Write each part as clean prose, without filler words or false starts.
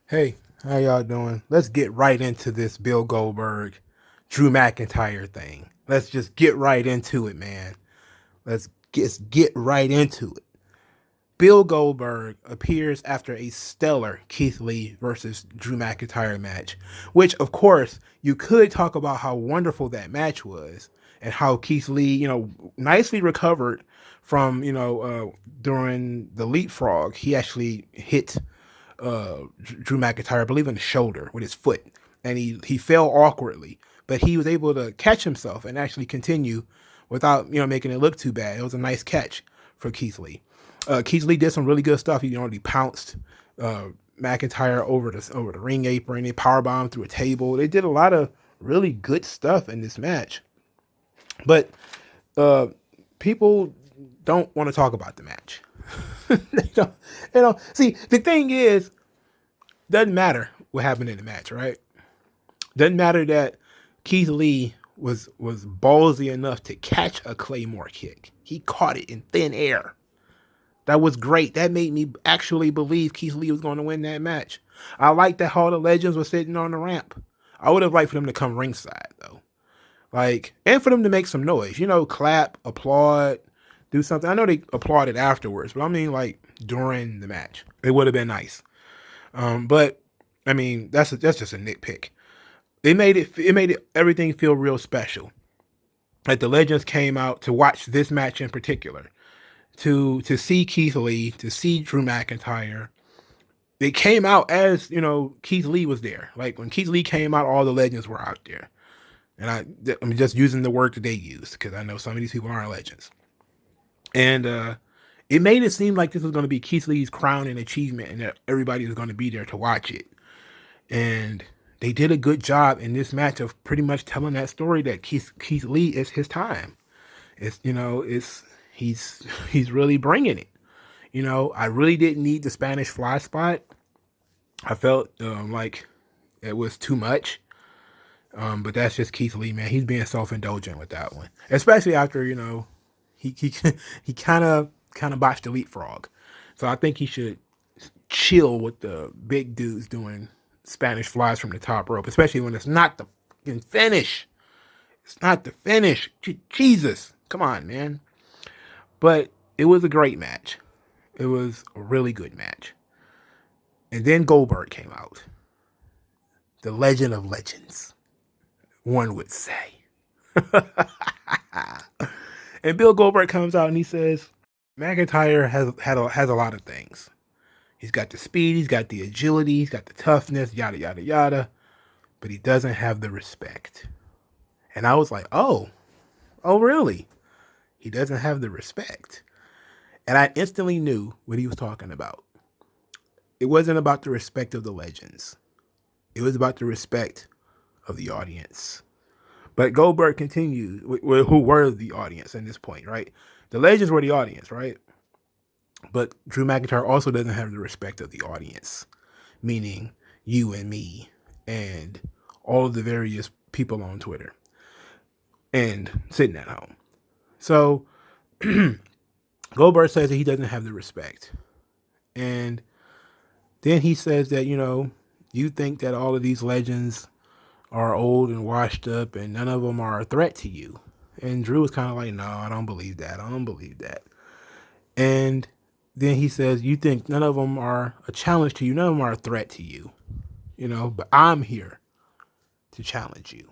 Hey, how y'all doing? Let's get right into this Bill Goldberg, Drew McIntyre thing. Let's just get right into it, man. Let's just get right into it. Bill Goldberg appears after a stellar Keith Lee versus Drew McIntyre match, which, of course, you could talk about how wonderful that match was and how Keith Lee, nicely recovered from, during the leapfrog. He actually hit Drew McIntyre, I believe, in the shoulder with his foot, and he fell awkwardly, but he was able to catch himself and actually continue without making it look too bad. It was a nice catch for Keith Lee. Keith Lee did some really good stuff. He pounced McIntyre over the ring apron. They powerbombed through a table. They did a lot of really good stuff in this match, but uh, people don't want to talk about the match. they don't, See, the thing is, doesn't matter what happened in the match, right? Doesn't matter that Keith Lee was ballsy enough to catch a Claymore kick. He caught it in thin air. That was great. That made me actually believe Keith Lee was going to win that match. I like that all the legends were sitting on the ramp. I would have liked for them to come ringside though, and for them to make some noise. Clap, applaud, do something. I know they applauded afterwards, but I mean, during the match, it would have been nice. But I mean, that's just a nitpick. It made everything feel real special. Like the legends came out to watch this match in particular, to see Keith Lee, to see Drew McIntyre. They came out as Keith Lee was there. Like when Keith Lee came out, all the legends were out there, and I'm just using the word that they used because I know some of these people aren't legends. And it made it seem like this was going to be Keith Lee's crowning achievement, and that everybody was going to be there to watch it. And they did a good job in this match of pretty much telling that story that Keith Lee is his time. He's really bringing it. I really didn't need the Spanish fly spot. I felt like it was too much. But that's just Keith Lee, man. He's being self-indulgent with that one, especially after he he kind of botched the leapfrog. So I think he should chill with the big dudes doing Spanish flies from the top rope, especially when it's not the fucking finish. It's not the finish. Jesus, come on, man. But it was a great match. It was a really good match. And then Goldberg came out. The legend of legends, one would say. And Bill Goldberg comes out and he says, McIntyre has a lot of things. He's got the speed, he's got the agility, he's got the toughness, yada, yada, yada. But he doesn't have the respect. And I was like, oh, really? He doesn't have the respect. And I instantly knew what he was talking about. It wasn't about the respect of the legends. It was about the respect of the audience. But Goldberg continued, who were the audience at this point, right? The legends were the audience, right? But Drew McIntyre also doesn't have the respect of the audience, meaning you and me and all of the various people on Twitter and sitting at home. So Goldberg says that he doesn't have the respect. And then he says that, you think that all of these legends are old and washed up and none of them are a threat to you. And Drew was kind of like, no, I don't believe that. I don't believe that. And then he says, you think none of them are a challenge to you. None of them are a threat to you. But I'm here to challenge you.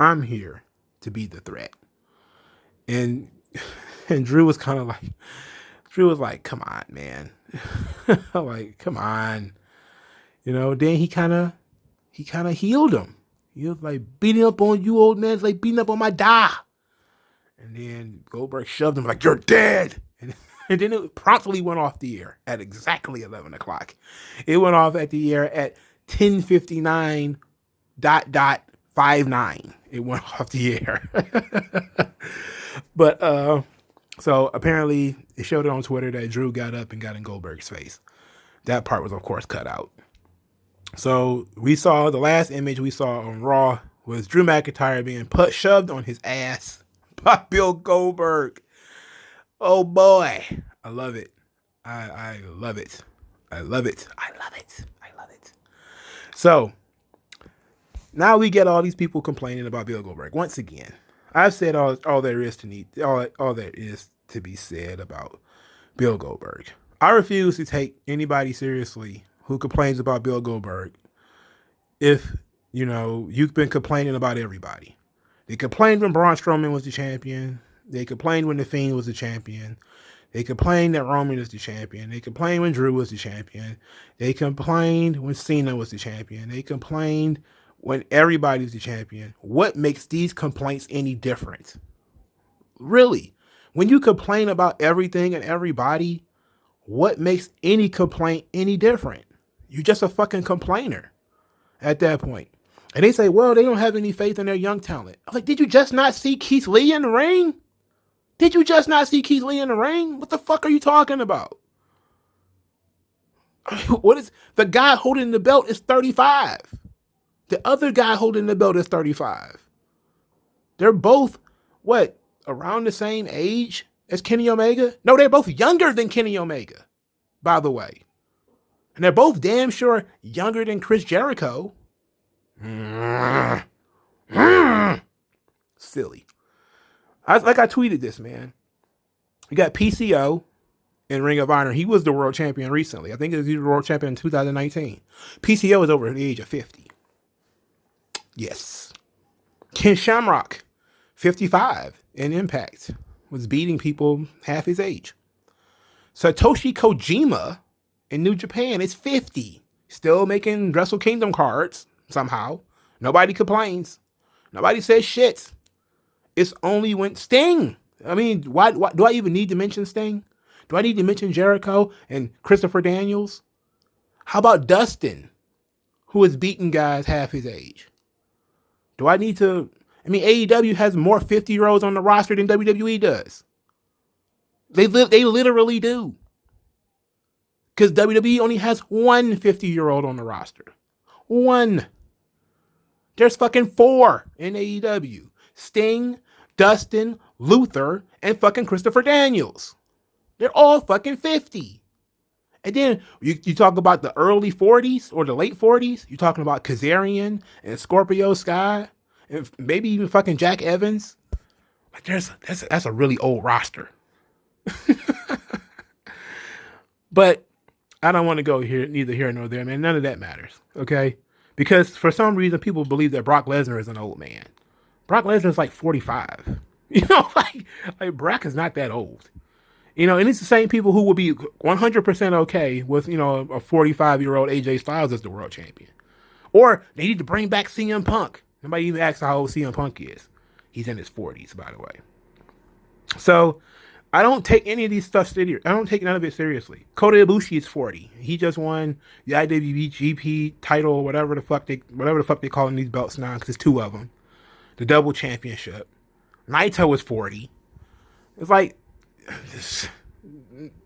I'm here to be the threat. And Drew was like, come on, man. Like, come on. Then he kind of healed him. He was like, beating up on you, old man. It's like beating up on my da. And then Goldberg shoved him like, you're dead. And then it promptly went off the air at exactly 11 o'clock. It went off at the air at 10:59 ... 59. It went off the air. But so apparently it showed it on Twitter that Drew got up and got in Goldberg's face. That part was, of course, cut out. So we saw the last image we saw on Raw was Drew McIntyre being shoved on his ass by Bill Goldberg. Oh boy, I love it. I love it. I love it. I love it. I love it. So now we get all these people complaining about Bill Goldberg. Once again, I've said all there is to need, all there is to be said about Bill Goldberg. I refuse to take anybody seriously who complains about Bill Goldberg if, you've been complaining about everybody. They complained when Braun Strowman was the champion. They complained when The Fiend was the champion. They complained that Roman is the champion. They complained when Drew was the champion. They complained when Cena was the champion. They complained when everybody's the champion. What makes these complaints any different? Really? When you complain about everything and everybody, what makes any complaint any different? You're just a fucking complainer at that point. And they say, well, they don't have any faith in their young talent. I'm like, did you just not see Keith Lee in the ring? Did you just not see Keith Lee in the ring? What the fuck are you talking about? What is the guy holding the belt is 35. The other guy holding the belt is 35. They're both, around the same age as Kenny Omega? No, they're both younger than Kenny Omega, by the way. And they're both damn sure younger than Chris Jericho. Silly. I tweeted this, man. You got PCO in Ring of Honor. He was the world champion recently. I think he was the world champion in 2019. PCO is over the age of 50. Yes. Ken Shamrock, 55 in Impact, was beating people half his age. Satoshi Kojima in New Japan is 50. Still making Wrestle Kingdom cards somehow. Nobody complains. Nobody says shit. It's only when Sting. I mean, why do I even need to mention Sting? Do I need to mention Jericho and Christopher Daniels? How about Dustin, who has beaten guys half his age? Do I need to? I mean, AEW has more 50-year-olds on the roster than WWE does. They literally do. Because WWE only has one 50-year-old on the roster. One. There's fucking 4 in AEW. Sting, Dustin, Luther, and fucking Christopher Daniels. They're all fucking 50. And then you talk about the early 40s or the late 40s. You're talking about Kazarian and Scorpio Sky and maybe even fucking Jack Evans. Like that's a really old roster. But I don't want to go here, neither here nor there, man. None of that matters, okay? Because for some reason, people believe that Brock Lesnar is an old man. Brock Lesnar's like 45. Like Brock is not that old. And it's the same people who will be 100% okay with, a 45-year-old AJ Styles as the world champion. Or they need to bring back CM Punk. Nobody even asks how old CM Punk is. He's in his 40s, by the way. So I don't take any of these stuff serious. I don't take none of it seriously. Kota Ibushi is 40. He just won the IWGP title, whatever the fuck they calling these belts now, because there's 2 of them. The double championship. Naito is 40. It's like,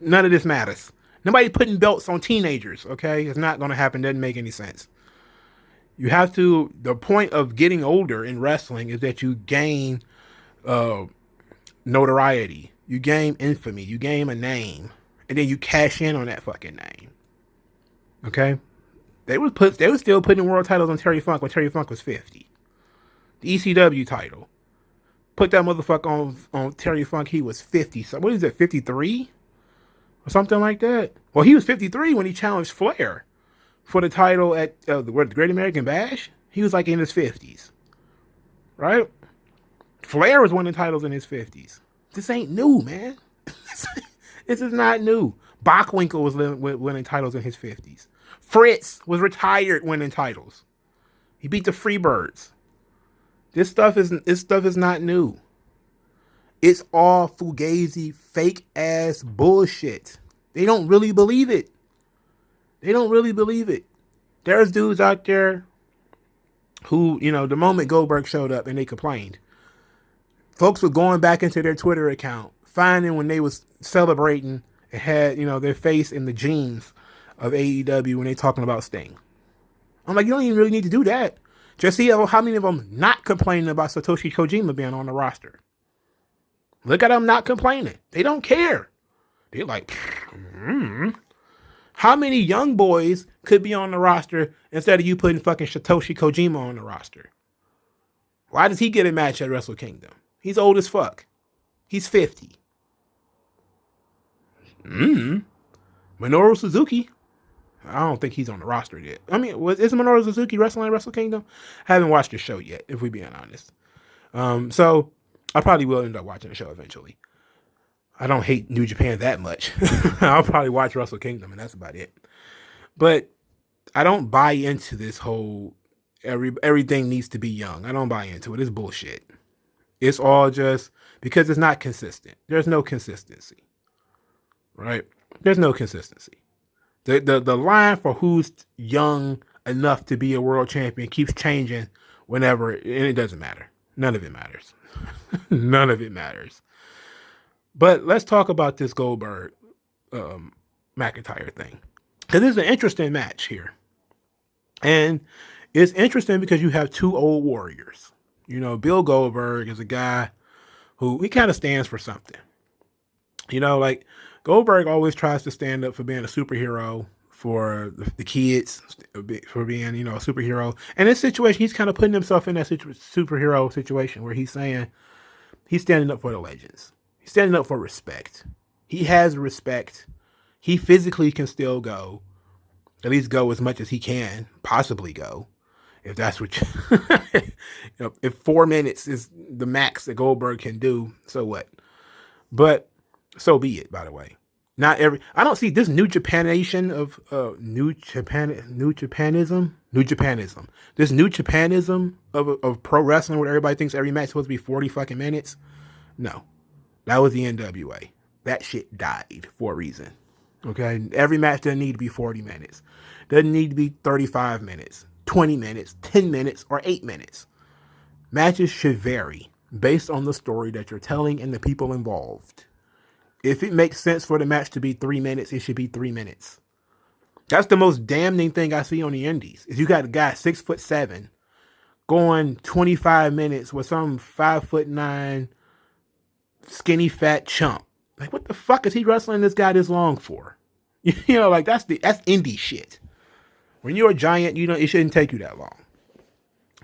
none of this matters. Nobody putting belts on teenagers, okay? It's not going to happen. Doesn't make any sense. You have to, the point of getting older in wrestling is that you gain notoriety. You gain infamy. You gain a name. And then you cash in on that fucking name. Okay? They were still putting world titles on Terry Funk when Terry Funk was 50. The ECW title. Put that motherfucker on Terry Funk. He was 50. So what is it, 53? Or something like that? Well, he was 53 when he challenged Flair for the title at the Great American Bash. He was like in his 50s. Right? Flair was winning titles in his 50s. This ain't new, man. This is not new. Bockwinkel was winning titles in his 50s. Fritz was retired winning titles. He beat the Freebirds. This stuff is not new. It's all fugazi, fake ass bullshit. They don't really believe it. There's dudes out there who, the moment Goldberg showed up and they complained, folks were going back into their Twitter account, finding when they was celebrating and had, their face in the jeans of AEW when they talking about Sting. I'm like, you don't even really need to do that. Just see how many of them not complaining about Satoshi Kojima being on the roster. Look at them not complaining. They don't care. They're like, How many young boys could be on the roster instead of you putting fucking Satoshi Kojima on the roster? Why does he get a match at Wrestle Kingdom? He's old as fuck. He's 50. Minoru Suzuki. I don't think he's on the roster yet. I mean, is Minoru Suzuki wrestling at Wrestle Kingdom? I haven't watched the show yet, if we're being honest. So I probably will end up watching the show eventually. I don't hate New Japan that much. I'll probably watch Wrestle Kingdom, and that's about it. But I don't buy into this whole everything needs to be young. I don't buy into it. It's bullshit. It's all just because it's not consistent. There's no consistency. Right? There's no consistency. The line for who's young enough to be a world champion keeps changing whenever, and it doesn't matter. None of it matters. None of it matters. But let's talk about this Goldberg McIntyre thing. Because this is an interesting match here. And it's interesting because you have two old warriors. You know, Bill Goldberg is a guy who, he kind of stands for something. You know, like Goldberg always tries to stand up for being a superhero, for the kids, for being, you know, a superhero. And in this situation, he's kind of putting himself in that superhero situation where he's saying he's standing up for the legends. He's standing up for respect. He has respect. He physically can still go, at least go as much as he can possibly go. If that's what you, know, if 4 minutes is the max that Goldberg can do, so what? But so be it, by the way. Not every, I don't see this New Japanism of New Japanism. This New Japanism of pro wrestling where everybody thinks every match is supposed to be 40 fucking minutes. No. That was the NWA. That shit died for a reason. Okay? Every match doesn't need to be 40 minutes. Doesn't need to be 35 minutes, 20 minutes, 10 minutes, or 8 minutes. Matches should vary based on the story that you're telling and the people involved. If it makes sense for the match to be 3 minutes, it should be 3 minutes. That's the most damning thing I see on the indies. Is you got a guy 6'7" going 25 minutes with some 5'9" skinny fat chump. Like, what the fuck is he wrestling this guy this long for? You know, like that's indie shit. When you're a giant, you know, it shouldn't take you that long.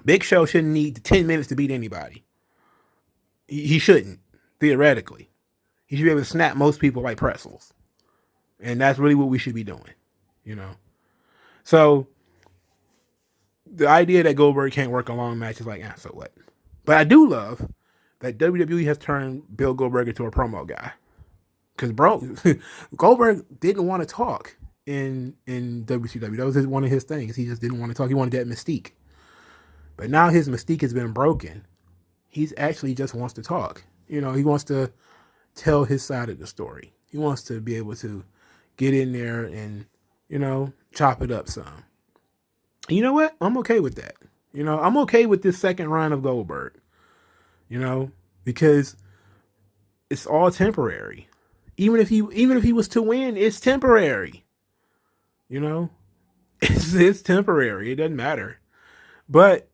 Big Show shouldn't need 10 minutes to beat anybody. He shouldn't, theoretically. He should be able to snap most people like pretzels. And that's really what we should be doing, you know. So the idea that Goldberg can't work a long match is like, so what? But I do love that WWE has turned Bill Goldberg into a promo guy. Because, bro, Goldberg didn't want to talk in WCW. That was one of his things. He just didn't want to talk. He wanted that mystique. But now his mystique has been broken. He's actually just wants to talk. You know, he wants to tell his side of the story. He wants to be able to get in there and, you know, chop it up some. You know what? I'm okay with that. You know, I'm okay with this second run of Goldberg. You know, because it's all temporary. Even if he was to win, it's temporary. You know, it's temporary. It doesn't matter. But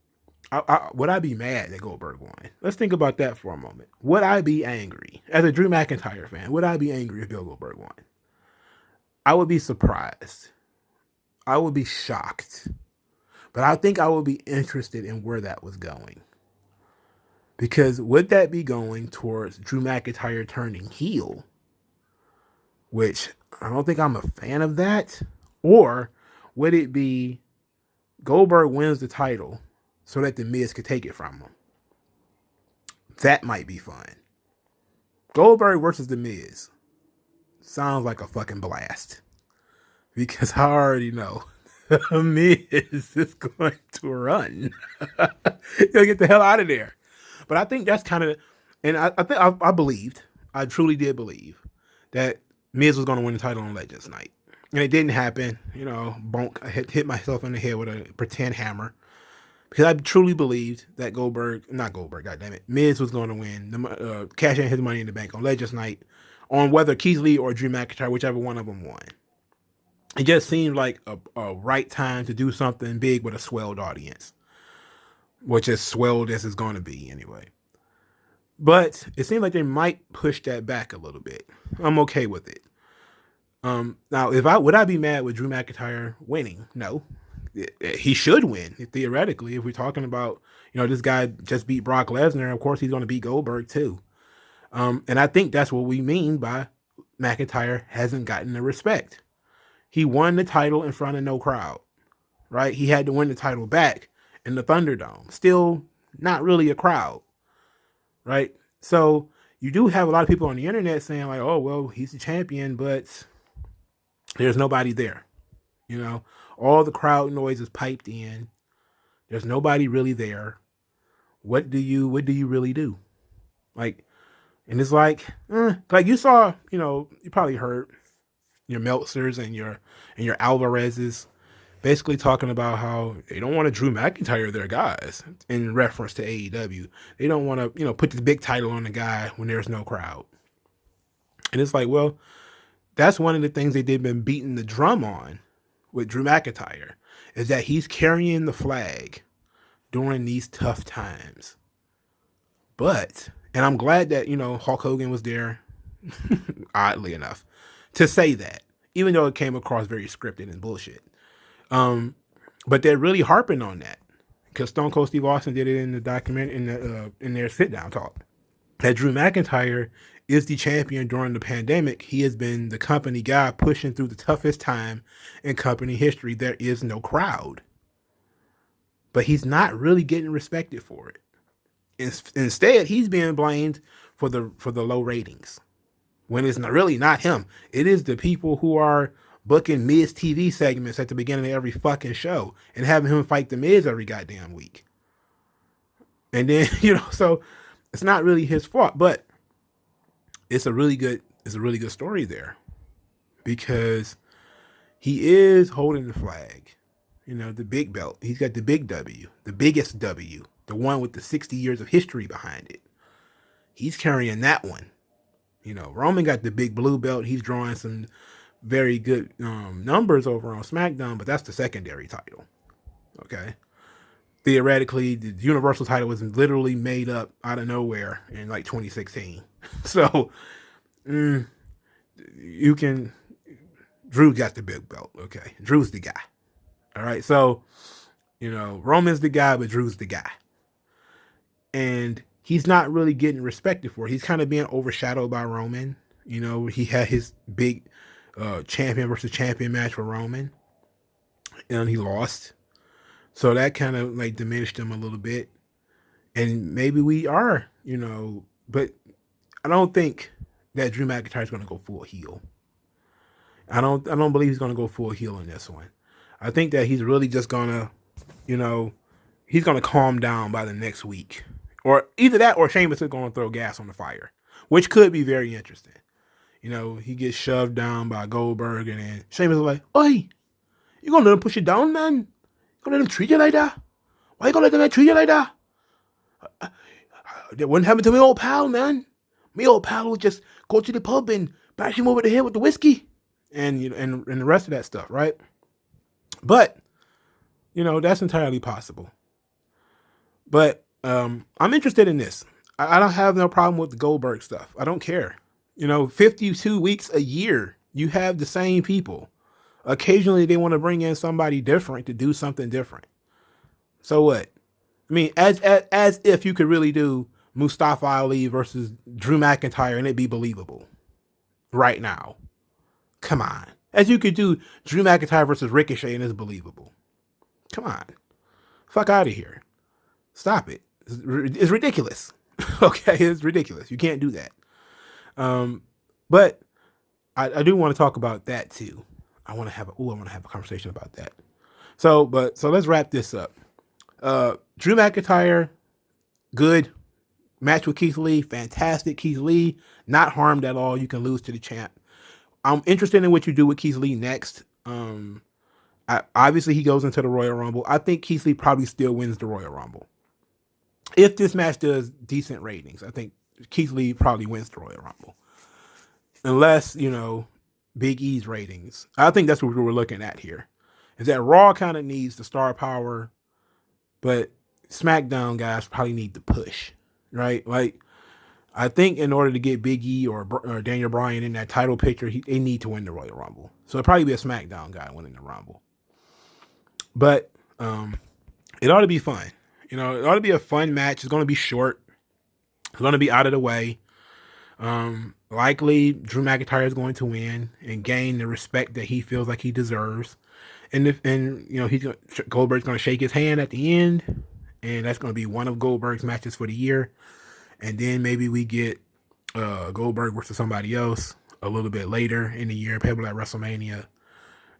would I be mad that Goldberg won? Let's think about that for a moment. Would I be angry as a Drew McIntyre fan? Would I be angry if Bill Goldberg won? I would be surprised. I would be shocked. But I think I would be interested in where that was going. Because would that be going towards Drew McIntyre turning heel? Which I don't think I'm a fan of that. Or would it be Goldberg wins the title so that The Miz could take it from him? That might be fun. Goldberg versus The Miz sounds like a fucking blast. Because I already know The Miz is going to run. He'll get the hell out of there. But I think that's kind of, and I truly did believe that Miz was going to win the title on Legends Night. And it didn't happen. You know, bonk, I hit myself in the head with a pretend hammer. Because I truly believed that Miz was going to win, cash in his money in the bank on Legends Night, on whether Keith Lee or Drew McIntyre, whichever one of them won. It just seemed like a right time to do something big with a swelled audience. Which is swelled as it's going to be anyway. But it seemed like they might push that back a little bit. I'm okay with it. Now, would I be mad with Drew McIntyre winning? No, he should win theoretically. If we're talking about, this guy just beat Brock Lesnar, of course he's going to beat Goldberg too. And I think that's what we mean by McIntyre hasn't gotten the respect. He won the title in front of no crowd, right? He had to win the title back in the Thunderdome. Still not really a crowd, right? So you do have a lot of people on the internet saying like, oh, well, he's the champion, but there's nobody there. All the crowd noise is piped in. There's nobody really there. What do you really do? Like, and it's like you saw, you probably heard your Meltzers and your Alvarez's basically talking about how they don't want to Drew McIntyre their guys in reference to AEW. They don't want to, put the big title on the guy when there's no crowd. And it's like, well, that's one of the things they've been beating the drum on with Drew McIntyre is that he's carrying the flag during these tough times. But, and I'm glad that, Hulk Hogan was there, oddly enough, to say that, even though it came across very scripted and bullshit. But they're really harping on that because Stone Cold Steve Austin did it in the document in their sit down talk that Drew McIntyre is the champion during the pandemic. He has been the company guy pushing through the toughest time in company history. There is no crowd, but he's not really getting respected for it. Instead, he's being blamed for the low ratings when it's really not him. It is the people who are booking Miz TV segments at the beginning of every fucking show and having him fight the Miz every goddamn week. And then, so it's not really his fault, but it's a really good story there because he is holding the flag, the big belt. He's got the big W, the biggest W, the one with the 60 years of history behind it. He's carrying that one. Roman got the big blue belt. He's drawing some very good numbers over on SmackDown, but that's the secondary title. Okay. Theoretically, the Universal title was literally made up out of nowhere in like 2016. So Drew got the big belt. Okay. Drew's the guy. All right. So, Roman's the guy, but Drew's the guy. And he's not really getting respected for it. He's kind of being overshadowed by Roman. He had his big champion versus champion match with Roman, and he lost. So that kind of like diminished him a little bit. And maybe we are, but I don't think that Drew McIntyre is going to go full heel. I don't believe he's going to go full heel in this one. I think that he's really just going to, he's going to calm down by the next week. Or either that or Sheamus is going to throw gas on the fire, which could be very interesting. He gets shoved down by Goldberg, and then Sheamus is like, "Oi, you gonna let him push you down, man? You gonna let him treat you like that? Why you gonna let the man treat you like that? That wouldn't happen to my old pal, man. My old pal would just go to the pub and bash him over the head with the whiskey, and and the rest of that stuff, right? But that's entirely possible. But I'm interested in this. I don't have no problem with the Goldberg stuff. I don't care. 52 weeks a year, you have the same people. Occasionally, they want to bring in somebody different to do something different. So what? I mean, as if you could really do Mustafa Ali versus Drew McIntyre and it'd be believable right now. Come on. As you could do Drew McIntyre versus Ricochet and it's believable. Come on. Fuck out of here. Stop it. It's ridiculous. Okay, it's ridiculous. You can't do that. But I do want to talk about that too. I want to have a conversation about that. So let's wrap this up. Drew McIntyre, good match with Keith Lee, fantastic. Keith Lee, not harmed at all. You can lose to the champ. I'm interested in what you do with Keith Lee next. Obviously he goes into the Royal Rumble. I think Keith Lee probably still wins the Royal Rumble. If this match does decent ratings, I think Keith Lee probably wins the Royal Rumble. Unless, Big E's ratings. I think that's what we're looking at here. Is that Raw kind of needs the star power, but SmackDown guys probably need the push, right? Like, I think in order to get Big E or Daniel Bryan in that title picture, they need to win the Royal Rumble. So it'd probably be a SmackDown guy winning the Rumble. But it ought to be fun. It ought to be a fun match. It's going to be short. It's going to be out of the way. Likely Drew McIntyre is going to win and gain the respect that he feels like he deserves. And Goldberg's going to shake his hand at the end, and that's going to be one of Goldberg's matches for the year. And then maybe we get Goldberg versus somebody else a little bit later in the year, probably at WrestleMania,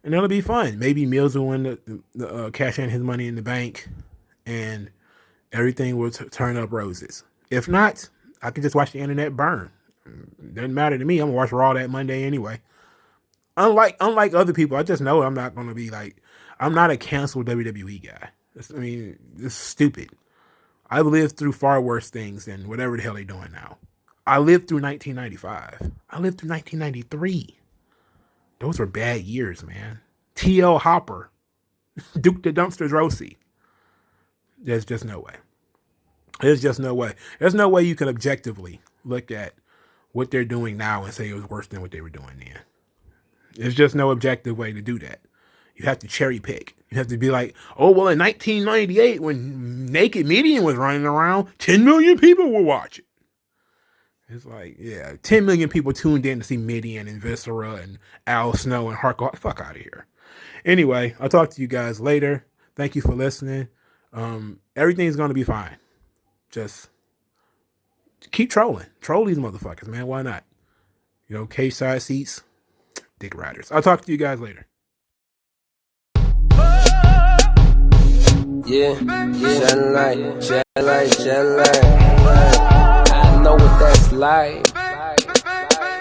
and it'll be fun. Maybe Mills will win the cash in his Money in the Bank, and everything will turn up roses. If not, I can just watch the internet burn. Doesn't matter to me. I'm gonna watch Raw that Monday anyway. Unlike other people, I just know I'm not gonna be like, I'm not a canceled WWE guy. It's stupid. I've lived through far worse things than whatever the hell they're doing now. I lived through 1995. I lived through 1993. Those were bad years, man. T.L. Hopper, Duke the Dumpsters Rossi. There's just no way. There's just no way. There's no way you can objectively look at what they're doing now and say it was worse than what they were doing then. There's just no objective way to do that. You have to cherry pick. You have to be like, oh, well, in 1998, when Naked Median was running around, 10 million people will watch it. It's like, yeah, 10 million people tuned in to see Midian and Viscera and Al Snow and Hardcore. Fuck out of here. Anyway, I'll talk to you guys later. Thank you for listening. Everything's going to be fine. Just keep trolling. Troll these motherfuckers, man. Why not? Cage side seats, dick riders. I'll talk to you guys later. Yeah, shine light. I know what that's like.